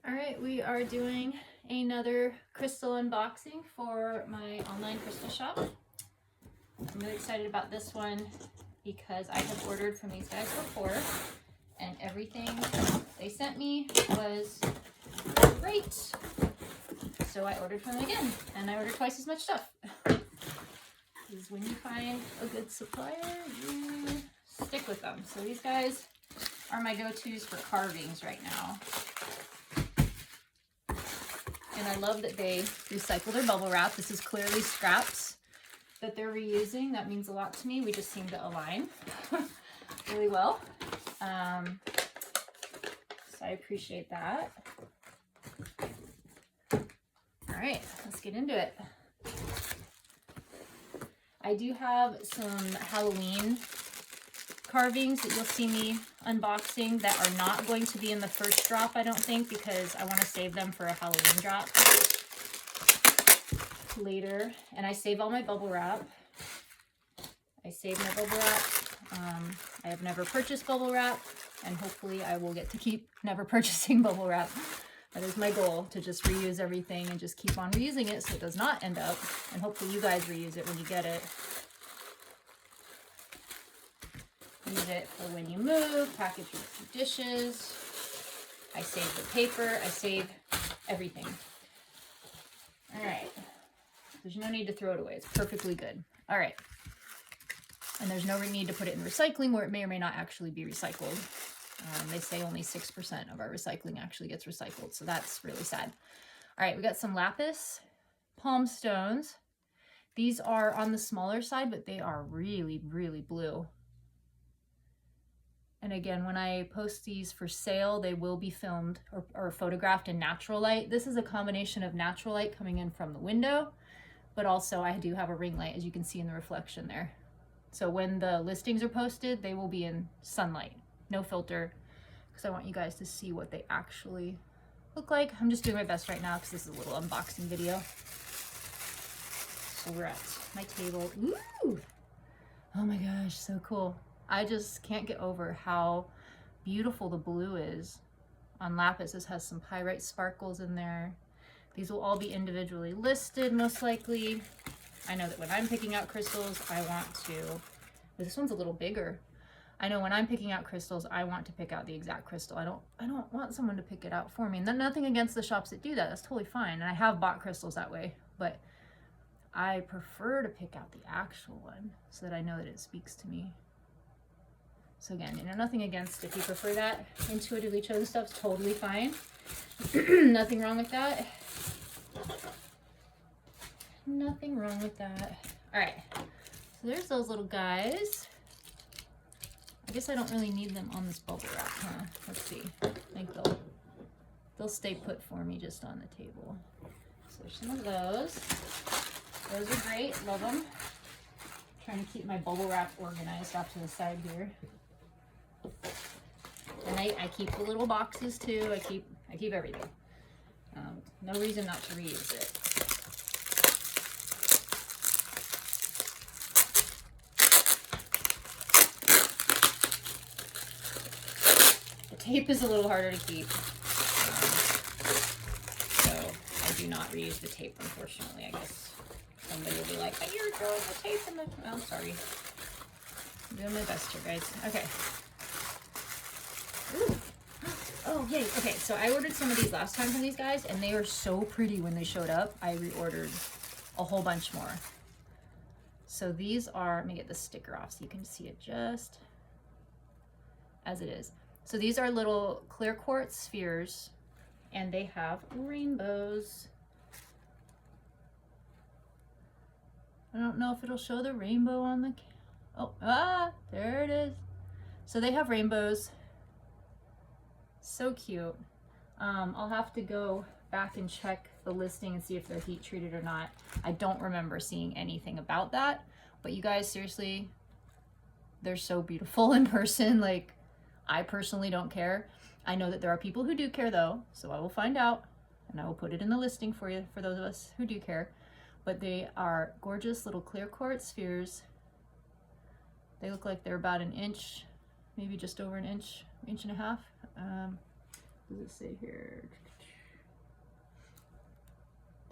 All right, we are doing another crystal unboxing for my online crystal shop. I'm really excited about this one because I have ordered from these guys before and everything they sent me was great. So I ordered from them again and I ordered twice as much stuff. Because when you find a good supplier, you stick with them. So these guys are my go-tos for carvings right now. And I love that they recycle their bubble wrap. This is clearly scraps that they're reusing. That means a lot to me. We just seem to align really well. So I appreciate that. All right, let's get into it. I do have some Halloween carvings that you'll see me unboxing that are not going to be in the first drop, I don't think, because I want to save them for a Halloween drop later. And I save all my bubble wrap. I save my bubble wrap. I have never purchased bubble wrap, and hopefully I will get to keep never purchasing bubble wrap. That is my goal, to just reuse everything and just keep on reusing it so it does not end up, and hopefully you guys reuse it when you get it. Use it for when you move, package your dishes. I save the paper, I save everything. All right, there's no need to throw it away. It's perfectly good. All right, and there's no need to put it in recycling where it may or may not actually be recycled. They say only 6% of our recycling actually gets recycled, so that's really sad. All right, we got some lapis palm stones. These are on the smaller side, but they are really, really blue. And again, when I post these for sale, they will be filmed or photographed in natural light. This is a combination of natural light coming in from the window, but also I do have a ring light, as you can see in the reflection there. So when the listings are posted, they will be in sunlight, no filter, because I want you guys to see what they actually look like. I'm just doing my best right now because this is a little unboxing video. So we're at my table. Ooh! Oh my gosh, so cool. I just can't get over how beautiful the blue is on lapis. This has some pyrite sparkles in there. These will all be individually listed, most likely. I know that when I'm picking out crystals, I want to, this one's a little bigger. I know when I'm picking out crystals, I want to pick out the exact crystal. I don't want someone to pick it out for me. And nothing against the shops that do that. That's totally fine. And I have bought crystals that way, but I prefer to pick out the actual one so that I know that it speaks to me. So again, nothing against if you prefer that. Intuitively chosen stuff's totally fine. Nothing wrong with that. Nothing wrong with that. All right, so there's those little guys. I guess I don't really need them on this bubble wrap, huh? Let's see. I think they'll stay put for me just on the table. So there's some of those. Those are great, love them. Trying to keep my bubble wrap organized off to the side here. And I keep the little boxes too. I keep everything. No reason not to reuse it. The tape is a little harder to keep. So I do not reuse the tape, unfortunately. I guess somebody will be like, "But you're throwing the tape in the..." Well, I'm sorry. I'm doing my best here, guys. Okay. Ooh. Oh, yay. Okay, so I ordered some of these last time from these guys, and they were so pretty when they showed up. I reordered a whole bunch more. So these are, let me get the sticker off so you can see it just as it is. So these are little clear quartz spheres, and they have rainbows. I don't know if it'll show the rainbow on the, there it is. So they have rainbows. So cute. I'll have to go back and check the listing and see if they're heat treated or not. I don't remember seeing anything about that, but you guys, seriously, they're so beautiful in person. Like, I personally don't care. I know that there are people who do care though, so I will find out and I will put it in the listing for you, for those of us who do care. But they are gorgeous little clear quartz spheres. They look like they're about an inch, maybe just over an inch, inch and a half. What does it say here?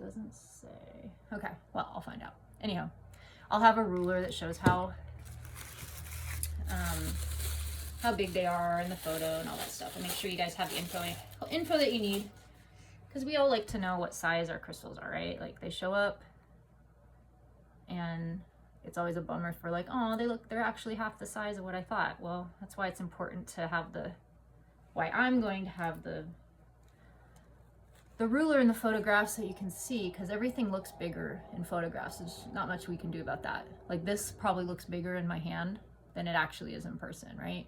Doesn't say. Okay, well, I'll find out. Anyhow, I'll have a ruler that shows how big they are in the photo and all that stuff. And make sure you guys have the info that you need. Because we all like to know what size our crystals are, right? Like they show up and it's always a bummer for like, oh, they're actually half the size of what I thought. Well, that's why it's important to have why I'm going to have the ruler in the photographs so you can see, because everything looks bigger in photographs. There's not much we can do about that. Like this probably looks bigger in my hand than it actually is in person, right?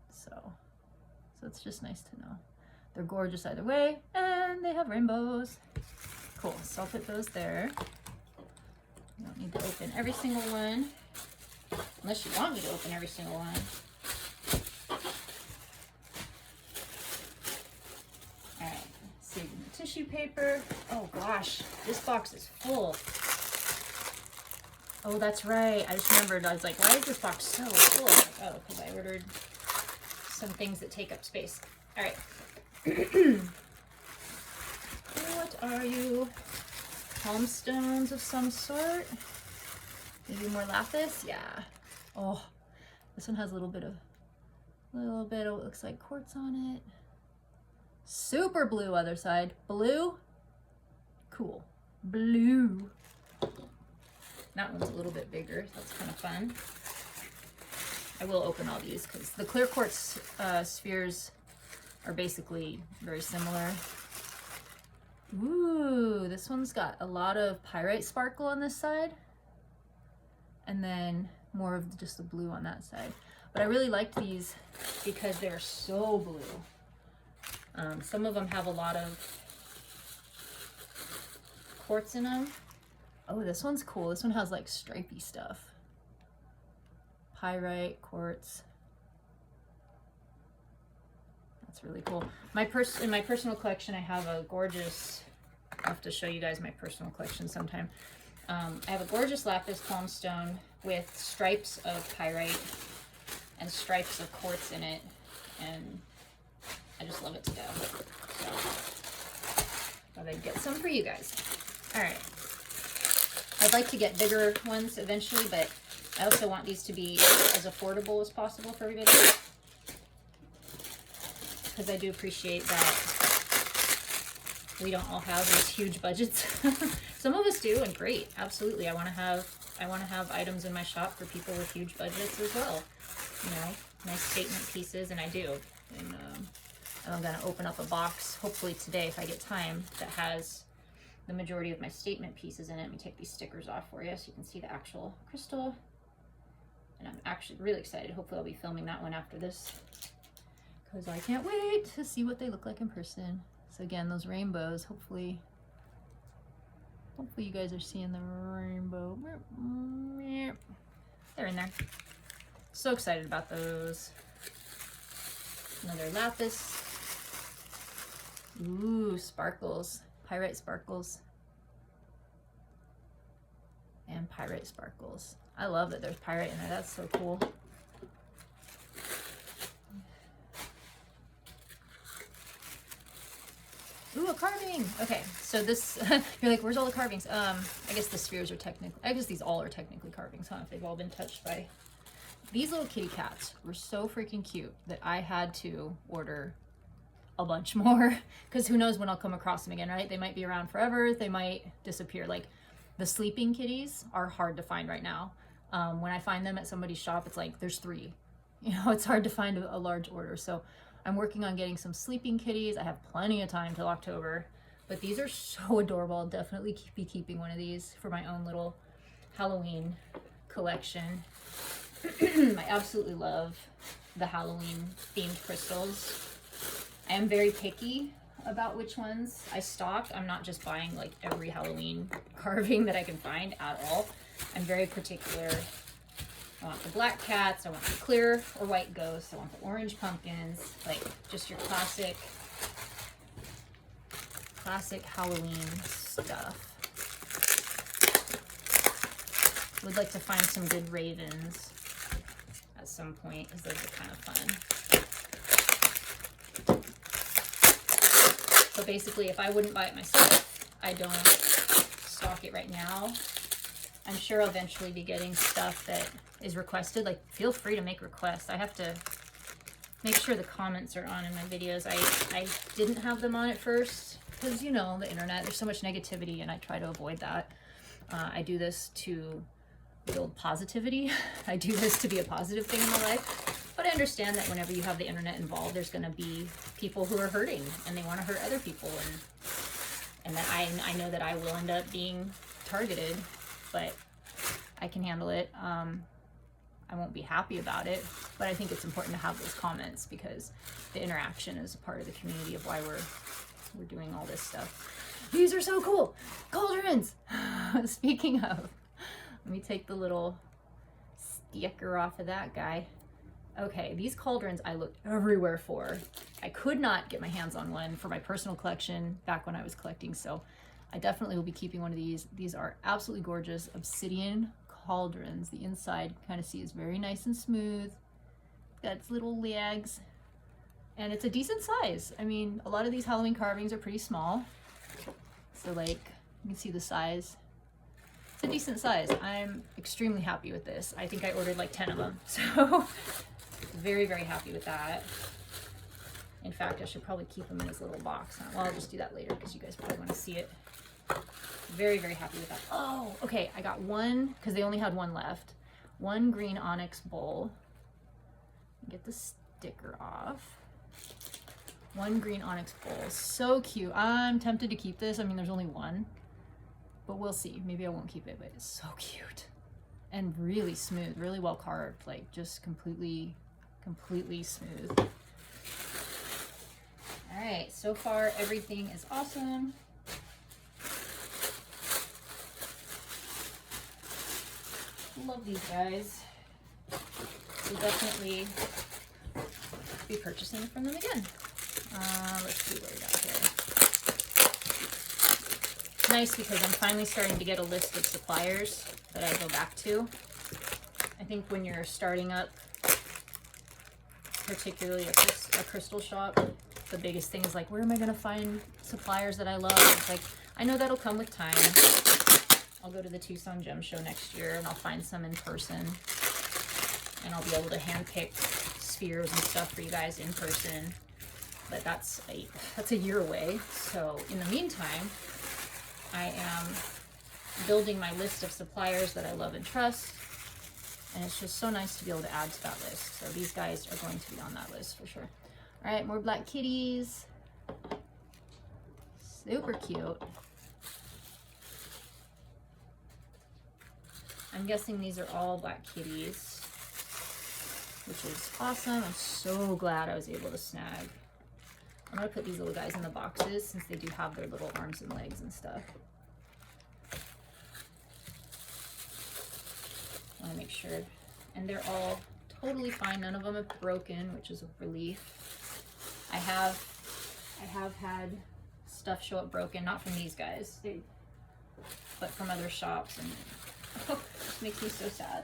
So it's just nice to know. They're gorgeous either way, and they have rainbows. Cool, so I'll put those there. You don't need to open every single one, unless you want me to open every single one. All right, saving the tissue paper. Oh gosh, this box is full. Oh, that's right. I just remembered, I was like, why is this box so full? Like, oh, because I ordered some things that take up space. All right. What are you? Palm stones of some sort? Maybe more lapis? Yeah. Oh, this one has a little bit of what looks like quartz on it. Super blue other side. Blue? Cool. Blue. That one's a little bit bigger. That's kind of fun. I will open all these because the clear quartz spheres are basically very similar. Ooh, this one's got a lot of pyrite sparkle on this side, and then more of just the blue on that side. But I really liked these because they're so blue. Some of them have a lot of quartz in them. Oh, this one's cool. This one has like stripy stuff. Pyrite, quartz. That's really cool. In my personal collection, I have a gorgeous, I'll have to show you guys my personal collection sometime. I have a gorgeous lapis palm stone with stripes of pyrite and stripes of quartz in it, and I just love it to death. So thought I'd get some for you guys. All right. I'd like to get bigger ones eventually, but I also want these to be as affordable as possible for everybody, because I do appreciate that we don't all have these huge budgets. Some of us do, and great, absolutely. I want to have items in my shop for people with huge budgets as well. You know, nice statement pieces, and I do. And I'm gonna open up a box hopefully today if I get time that has the majority of my statement pieces in it. Let me take these stickers off for you so you can see the actual crystal. And I'm actually really excited. Hopefully I'll be filming that one after this, because I can't wait to see what they look like in person. So again, those rainbows, hopefully you guys are seeing the rainbow. They're in there. So excited about those. Another lapis. Ooh, sparkles. Pyrite sparkles. And pyrite sparkles. I love that there's pyrite in there. That's so cool. Ooh, a carving. Okay, so this, you're like, where's all the carvings? I guess the spheres are I guess these all are technically carvings, huh? If they've all been touched by. These little kitty cats were so freaking cute that I had to order a bunch more, because who knows when I'll come across them again, right? They might be around forever. They might disappear. Like the sleeping kitties are hard to find right now. When I find them at somebody's shop, it's like there's 3. You know, it's hard to find a large order. So I'm working on getting some sleeping kitties. I have plenty of time till October, but these are so adorable. I'll definitely be keeping one of these for my own little Halloween collection. I absolutely love the Halloween themed crystals. I am very picky about which ones I stock. I'm not just buying like every Halloween carving that I can find at all. I'm very particular. I want the black cats, I want the clear or white ghosts, I want the orange pumpkins, like just your classic Halloween stuff. Would like to find some good ravens at some point, because those are kind of fun. So basically, if I wouldn't buy it myself, I don't stock it right now. I'm sure I'll eventually be getting stuff that is requested. Like, feel free to make requests. I have to make sure the comments are on in my videos. I didn't have them on at first because, you know, the internet, there's so much negativity and I try to avoid that. I do this to build positivity. I do this to be a positive thing in my life. But I understand that whenever you have the internet involved, there's going to be people who are hurting and they want to hurt other people. And that I know that I will end up being targeted, but I can handle it. I won't be happy about it, but I think it's important to have those comments because the interaction is a part of the community of why we're doing all this stuff. These are so cool! Cauldrons! Speaking of, let me take the little sticker off of that guy. Okay, these cauldrons I looked everywhere for. I could not get my hands on one for my personal collection back when I was collecting, so I definitely will be keeping one of these. These are absolutely gorgeous obsidian cauldrons. The inside, kind of see, is very nice and smooth. Got its little legs, and it's a decent size. I mean, a lot of these Halloween carvings are pretty small, so like you can see the size. It's a decent size. I'm extremely happy with this. I think I ordered like 10 of them, so very, very happy with that. In fact, I should probably keep them in this little box. Well, I'll just do that later because you guys probably want to see it. Very, very happy with that. Oh, okay, I got one, because they only had one left. One green onyx bowl. Get the sticker off. One green onyx bowl. So cute. I'm tempted to keep this. I mean, there's only one, but we'll see. Maybe I won't keep it, but it's so cute. And really smooth, really well carved. Like, just completely smooth. All right, so far everything is awesome. Love these guys. We'll definitely be purchasing from them again. Let's see what we got here. It's nice because I'm finally starting to get a list of suppliers that I go back to. I think when you're starting up, particularly a crystal shop, the biggest thing is like, where am I going to find suppliers that I love? It's like, I know that'll come with time. I'll go to the Tucson Gem Show next year and I'll find some in person, and I'll be able to handpick spheres and stuff for you guys in person. But that's a year away. So in the meantime, I am building my list of suppliers that I love and trust, and it's just so nice to be able to add to that list. So these guys are going to be on that list for sure. All right, more black kitties. Super cute. I'm guessing these are all black kitties, which is awesome. I'm so glad I was able to snag. I'm gonna put these little guys in the boxes since they do have their little arms and legs and stuff. I wanna make sure. And they're all totally fine. None of them have broken, which is a relief. I have had stuff show up broken, not from these guys, but from other shops, and it makes me so sad.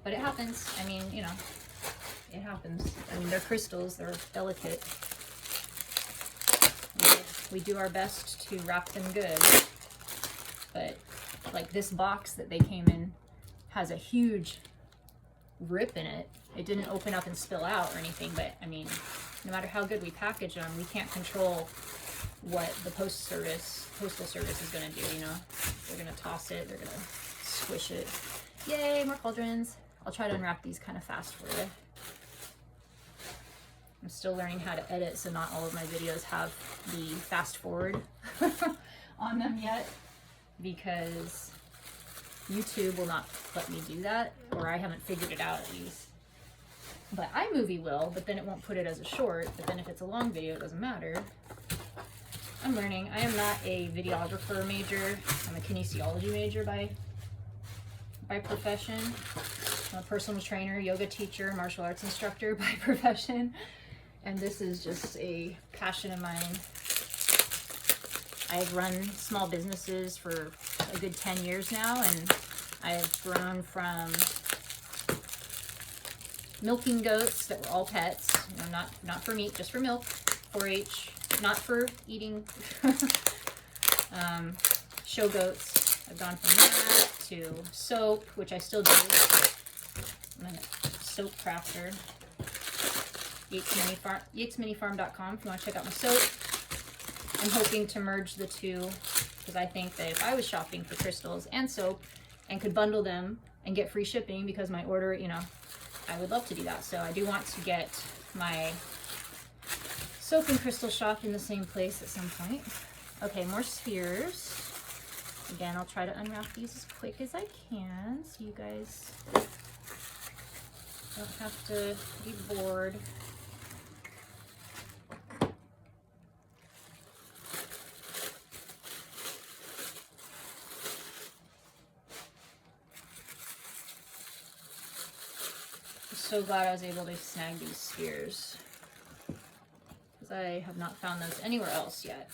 But it happens. I mean, you know, it happens. I mean, they're crystals, they're delicate. We do our best to wrap them good, but like this box that they came in has a huge rip in it. It didn't open up and spill out or anything, but I mean, no matter how good we package them, we can't control what the postal service is going to do, you know. They're going to toss it, they're going to squish it. Yay, more cauldrons. I'll try to unwrap these kind of fast for you. I'm still learning how to edit, so not all of my videos have the fast forward on them yet, because YouTube will not let me do that, or I haven't figured it out at least. But iMovie will, but then it won't put it as a short, but then if it's a long video, it doesn't matter. I'm learning. I am not a videographer major. I'm a kinesiology major by profession. I'm a personal trainer, yoga teacher, martial arts instructor by profession. And this is just a passion of mine. I've run small businesses for a good 10 years now, and I've grown from milking goats that were all pets, you know, not for meat, just for milk, 4-H, not for eating, Show goats. I've gone from that to soap, which I still do. I'm a soap crafter. YatesMiniFarm.com if you want to check out my soap. I'm hoping to merge the two because I think that if I was shopping for crystals and soap and could bundle them and get free shipping because my order, you know, I would love to do that. So I do want to get my soap and crystal shop in the same place at some point. Okay, more spheres. Again, I'll try to unwrap these as quick as I can so you guys don't have to be bored. I'm so glad I was able to snag these spheres because I have not found those anywhere else yet.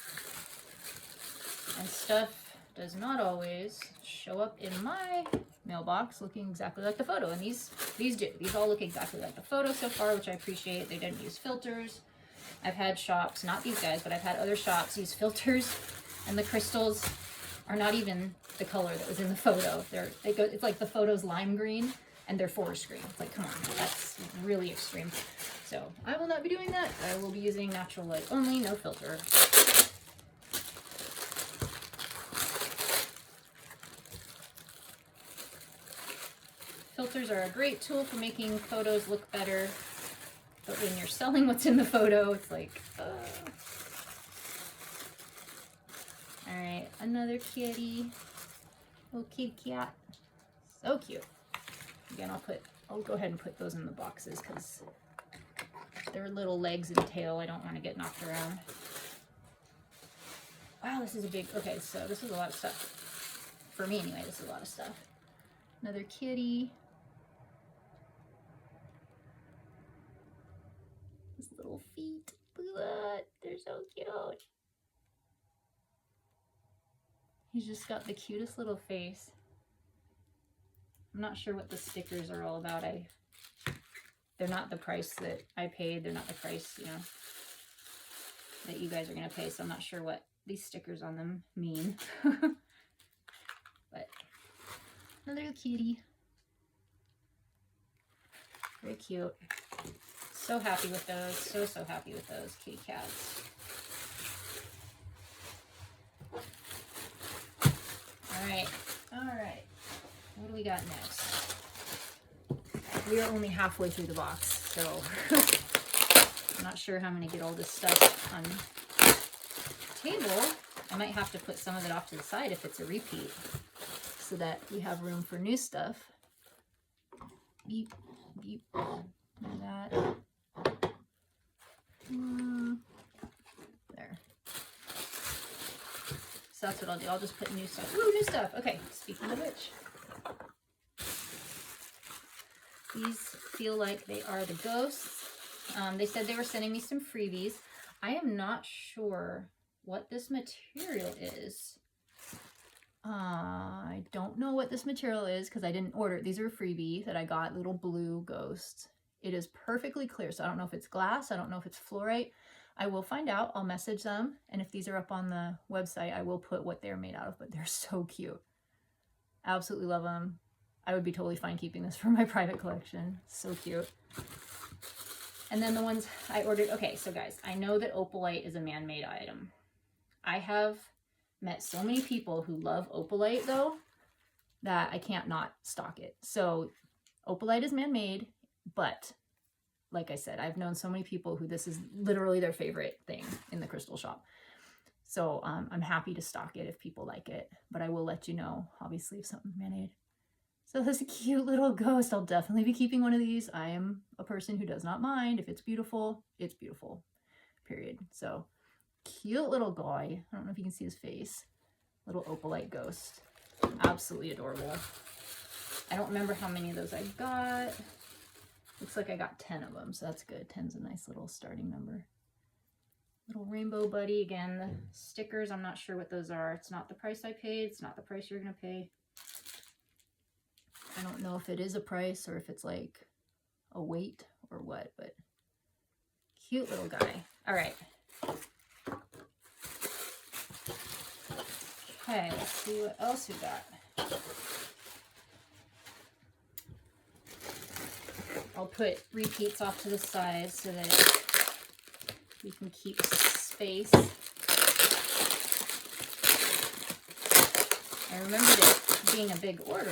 And stuff does not always show up in my mailbox looking exactly like the photo, and these do. These all look exactly like the photo so far, which I appreciate. They didn't use filters. I've had shops, not these guys, but I've had other shops use filters, and the crystals are not even the color that was in the photo. It's like the photo's lime green and they're forest green. It's like, come on, that's really extreme. So I will not be doing that. I will be using natural light only, no filter. Filters are a great tool for making photos look better, but when you're selling what's in the photo, it's like, All right, another kitty. Little kitty cat. So cute. Again, I'll go ahead and put those in the boxes because their little legs and tail I don't want to get knocked around. Wow, this is a big, okay, so this is a lot of stuff. For me anyway, this is a lot of stuff. Another kitty. His little feet. Look at that. They're so cute. He's just got the cutest little face. I'm not sure what the stickers are all about. They're not the price that I paid. They're not the price, you know, that you guys are going to pay. So I'm not sure what these stickers on them mean. But another little kitty. Very cute. So happy with those. So happy with those kitty cats. All right. What do we got next? We are only halfway through the box, so I'm not sure how I'm going to get all this stuff on the table. I might have to put some of it off to the side if it's a repeat so that we have room for new stuff. Beep, beep, like that. There. So that's what I'll do. I'll just put new stuff. Ooh, new stuff. Okay, speaking of which. These feel like they are the ghosts. They said they were sending me some freebies. I am not sure what this material is. I don't know what this material is because I didn't order it. These are a freebie that I got, little blue ghosts. It is perfectly clear, so I don't know if it's glass. I don't know if it's fluorite. I will find out. I'll message them, and if these are up on the website, I will put what they're made out of, but they're so cute. Absolutely love them. I would be totally fine keeping this for my private collection. So cute. And then the ones I ordered. Okay, so guys, I know that opalite is a man-made item. I have met so many people who love opalite, though, that I can't not stock it. So opalite is man-made, but like I said, I've known so many people who this is literally their favorite thing in the crystal shop. So I'm happy to stock it if people like it, but I will let you know, obviously, if something's man-made. So this is a cute little ghost. I'll definitely be keeping one of these. I am a person who does not mind. If it's beautiful, period. So cute little guy. I don't know if you can see his face. Little opalite ghost. Absolutely adorable. I don't remember how many of those I got. Looks like I got 10 of them, so that's good. 10's a nice little starting number. Little rainbow buddy. Again, the stickers, I'm not sure what those are. It's not the price I paid. It's not the price you're going to pay. I don't know if it is a price or if it's like a weight or what, but cute little guy. All right. Okay, let's see what else we got. I'll put repeats off to the side so that we can keep space. I remembered it being a big order.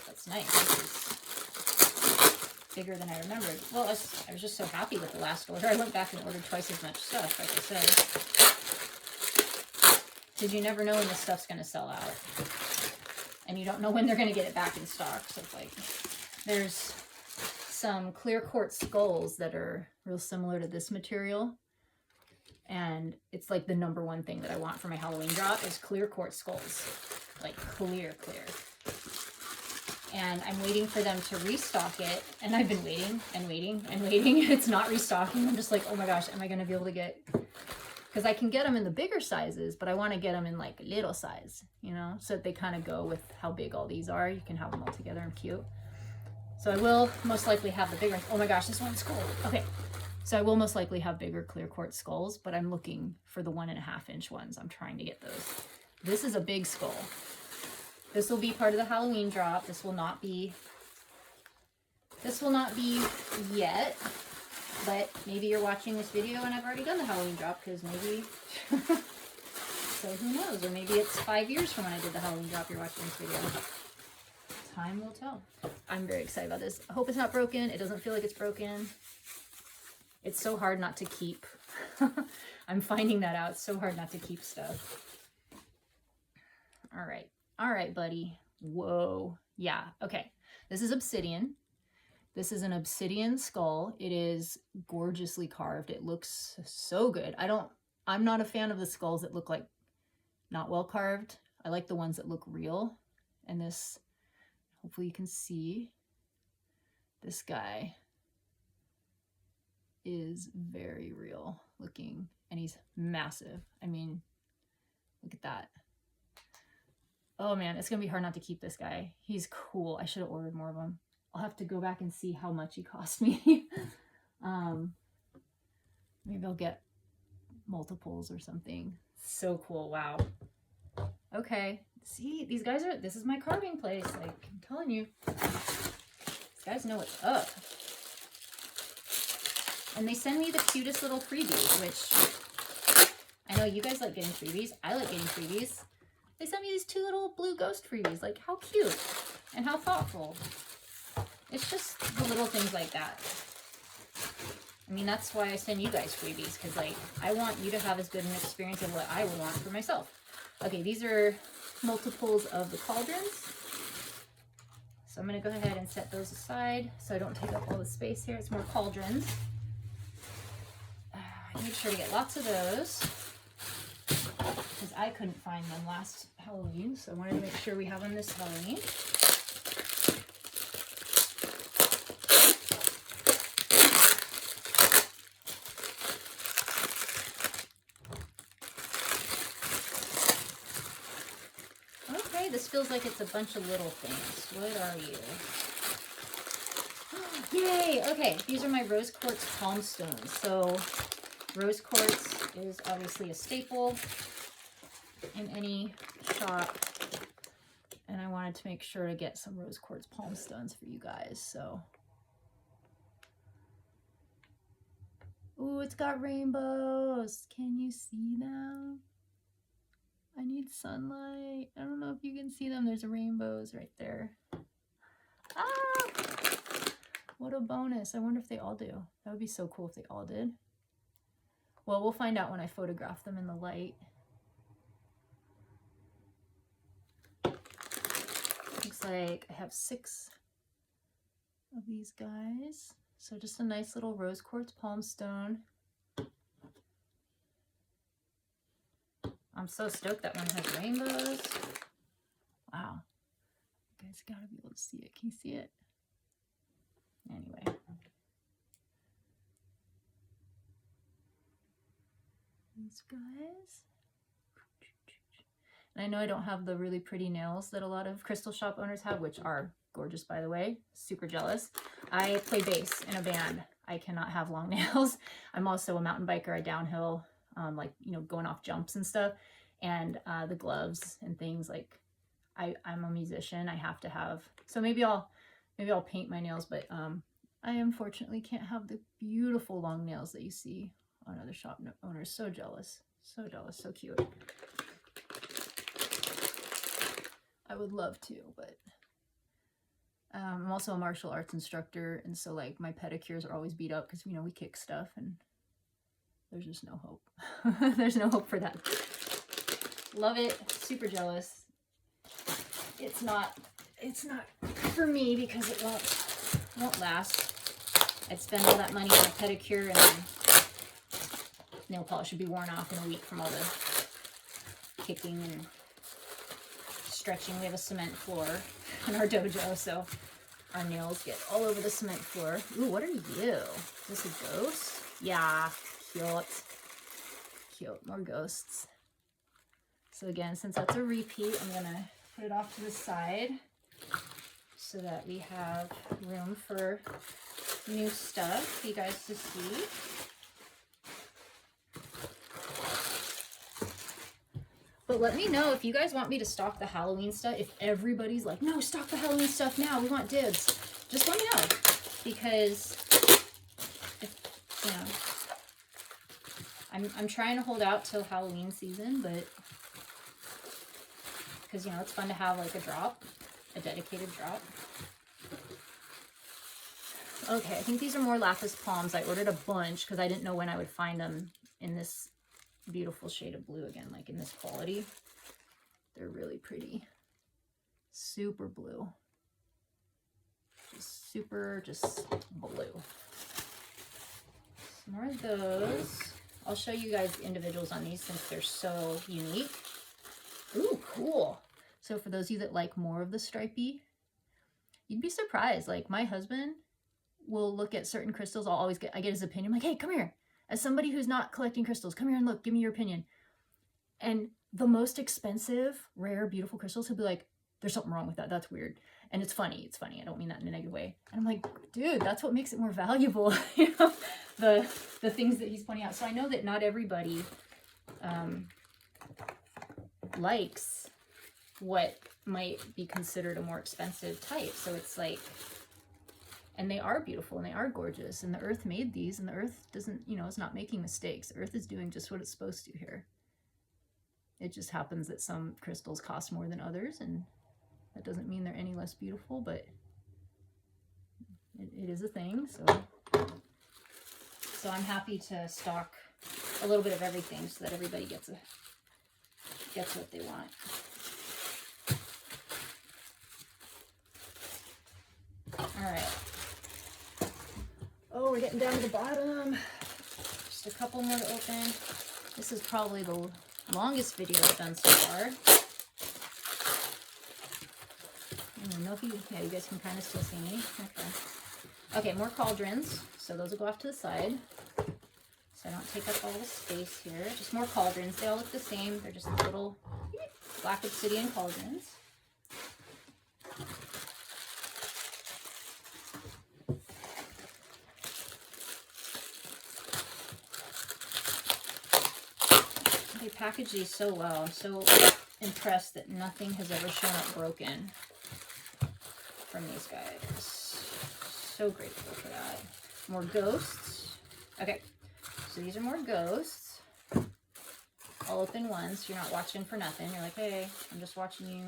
That's nice. This is bigger than I remembered. Well, I was just so happy with the last order. I went back and ordered twice as much stuff, like I said. Because you never know when this stuff's going to sell out. And you don't know when they're going to get it back in stock. So it's like, there's some clear quartz skulls that are real similar to this material. And it's like the #1 thing that I want for my Halloween drop is clear quartz skulls. Like clear. And I'm waiting for them to restock it. And I've been waiting and waiting and waiting. It's not restocking. I'm just like, oh my gosh, am I going to be able to get... Because I can get them in the bigger sizes, but I want to get them in like a little size, you know, so that they kind of go with how big all these are. You can have them all together and cute. So I will most likely have the bigger... Oh my gosh, this one's cool. Okay. So I will most likely have bigger clear quartz skulls, but I'm looking for the 1.5 inch ones. I'm trying to get those. This is a big skull. This will be part of the Halloween drop. This will not be yet, but maybe you're watching this video and I've already done the Halloween drop, because maybe, so who knows, or maybe it's 5 years from when I did the Halloween drop you're watching this video. Time will tell. I'm very excited about this. I hope it's not broken. It doesn't feel like it's broken. It's so hard not to keep. I'm finding that out. It's so hard not to keep stuff. All right. All right, buddy. Whoa. Yeah. Okay. This is obsidian. This is an obsidian skull. It is gorgeously carved. It looks so good. I'm not a fan of the skulls that look like not well carved. I like the ones that look real. And this, hopefully you can see, this guy is very real looking, and he's massive. I mean, look at that. Oh man, it's gonna be hard not to keep this guy. He's cool. I should have ordered more of him. I'll have to go back and see how much he cost me. Maybe I'll get multiples or something. So cool. Wow. Okay. See, these guys are, this is my carving place. Like, I'm telling you, these guys know what's up. And they send me the cutest little freebies, which I know you guys like getting freebies. I like getting freebies. They sent me these 2 little blue ghost freebies. Like, how cute and how thoughtful. It's just the little things like that. I mean, that's why I send you guys freebies, because like, I want you to have as good an experience of what I would want for myself. Okay, these are multiples of the cauldrons. So I'm going to go ahead and set those aside so I don't take up all the space here. It's more cauldrons. I made sure to get lots of those because I couldn't find them last Halloween, so I wanted to make sure we have them this Halloween. Okay, this feels like it's a bunch of little things. What are you? Yay! Okay, these are my rose quartz palm stones. So rose quartz is obviously a staple in any shop, and I wanted to make sure to get some rose quartz palm stones for you guys. So, ooh, it's got rainbows. Can you see them? I need sunlight. I don't know if you can see them. There's rainbows right there. Ah! What a bonus. I wonder if they all do. That would be so cool if they all did. Well, we'll find out when I photograph them in the light. Looks like I have 6 of these guys. So just a nice little rose quartz palm stone. I'm so stoked that one has rainbows. Wow. You guys gotta be able to see it. Can you see it? Anyway. These guys. And I know I don't have the really pretty nails that a lot of crystal shop owners have, which are gorgeous, by the way. Super jealous. I play bass in a band. I cannot have long nails. I'm also a mountain biker. I downhill, like, you know, going off jumps and stuff. and the gloves and things. Like I'm a musician, I have to have, so maybe I'll paint my nails, but I unfortunately can't have the beautiful long nails that you see on other shop owners. So jealous, so cute. I would love to, but I'm also a martial arts instructor, and so like my pedicures are always beat up because, you know, we kick stuff, and there's just no hope. There's no hope for that. Love it, super jealous. It's not for me because it won't last. I'd spend all that money on a pedicure, and then nail polish would be worn off in a week from all the kicking and stretching. We have a cement floor in our dojo, so our nails get all over the cement floor. Ooh, what are you? Is this a ghost? Yeah, cute, more ghosts. So again, since that's a repeat, I'm gonna put it off to the side so that we have room for new stuff for you guys to see. But let me know if you guys want me to stock the Halloween stuff. If everybody's like, no, stock the Halloween stuff now, we want dibs. Just let me know. Because, you know, I'm trying to hold out till Halloween season, but, because, you know, it's fun to have like a drop, a dedicated drop. Okay, I think these are more lapis palms. I ordered a bunch because I didn't know when I would find them in this beautiful shade of blue again, like in this quality. They're really pretty. Super blue. Just blue. Some more of those. I'll show you guys the individuals on these since they're so unique. Ooh, cool. So for those of you that like more of the stripey, you'd be surprised. Like my husband will look at certain crystals. I get his opinion. I'm like, hey, come here. As somebody who's not collecting crystals, come here and look, give me your opinion. And the most expensive, rare, beautiful crystals, he'll be like, there's something wrong with that. That's weird. And it's funny. I don't mean that in a negative way. And I'm like, dude, that's what makes it more valuable. You know, the things that he's pointing out. So I know that not everybody likes what might be considered a more expensive type. So it's like, and they are beautiful and they are gorgeous, and the earth made these, and the earth doesn't, you know, it's not making mistakes. The earth is doing just what it's supposed to here. It just happens that some crystals cost more than others, and that doesn't mean they're any less beautiful, but it is a thing. So I'm happy to stock a little bit of everything so that everybody gets what they want. All right. Oh, we're getting down to the bottom. Just a couple more to open. This is probably the longest video I've done so far. I don't know if you guys can kind of still see me. Okay, more cauldrons. So those will go off to the side, so I don't take up all the space here. Just more cauldrons. They all look the same. They're just little black obsidian cauldrons. They package these so well. I'm so impressed that nothing has ever shown up broken from these guys. So grateful for that. More ghosts. Okay, so these are more ghosts. All open once. You're not watching for nothing. You're like, hey, I'm just watching you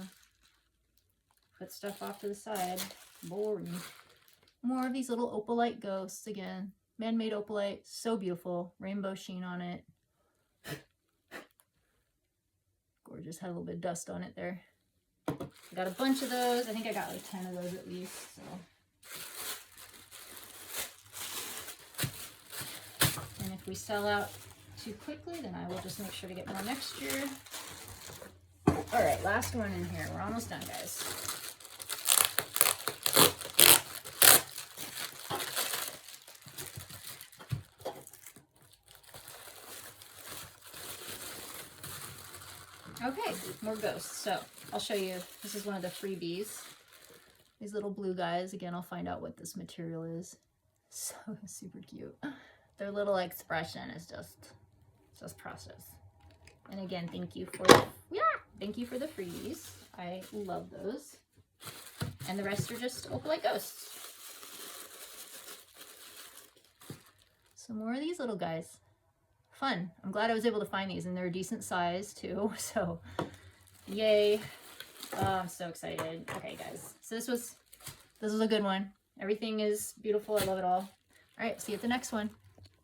put stuff off to the side. Boring. More of these little opalite ghosts again. Man-made opalite. So beautiful. Rainbow sheen on it. Gorgeous. Had a little bit of dust on it there. I got a bunch of those. I think I got like 10 of those at least. So. And if we sell out too quickly, then I will just make sure to get more next year. All right, last one in here. We're almost done, guys. Okay, more ghosts. So I'll show you. This is one of the freebies. These little blue guys. Again, I'll find out what this material is. So super cute. Their little expression is just process. And again, thank you for thank you for the freebies. I love those. And the rest are just Opalite Ghosts. Some more of these little guys. Fun. I'm glad I was able to find these, and they're a decent size too. So, yay! Oh, I'm so excited. Okay, guys. So this was a good one. Everything is beautiful. I love it all. All right, see you at the next one.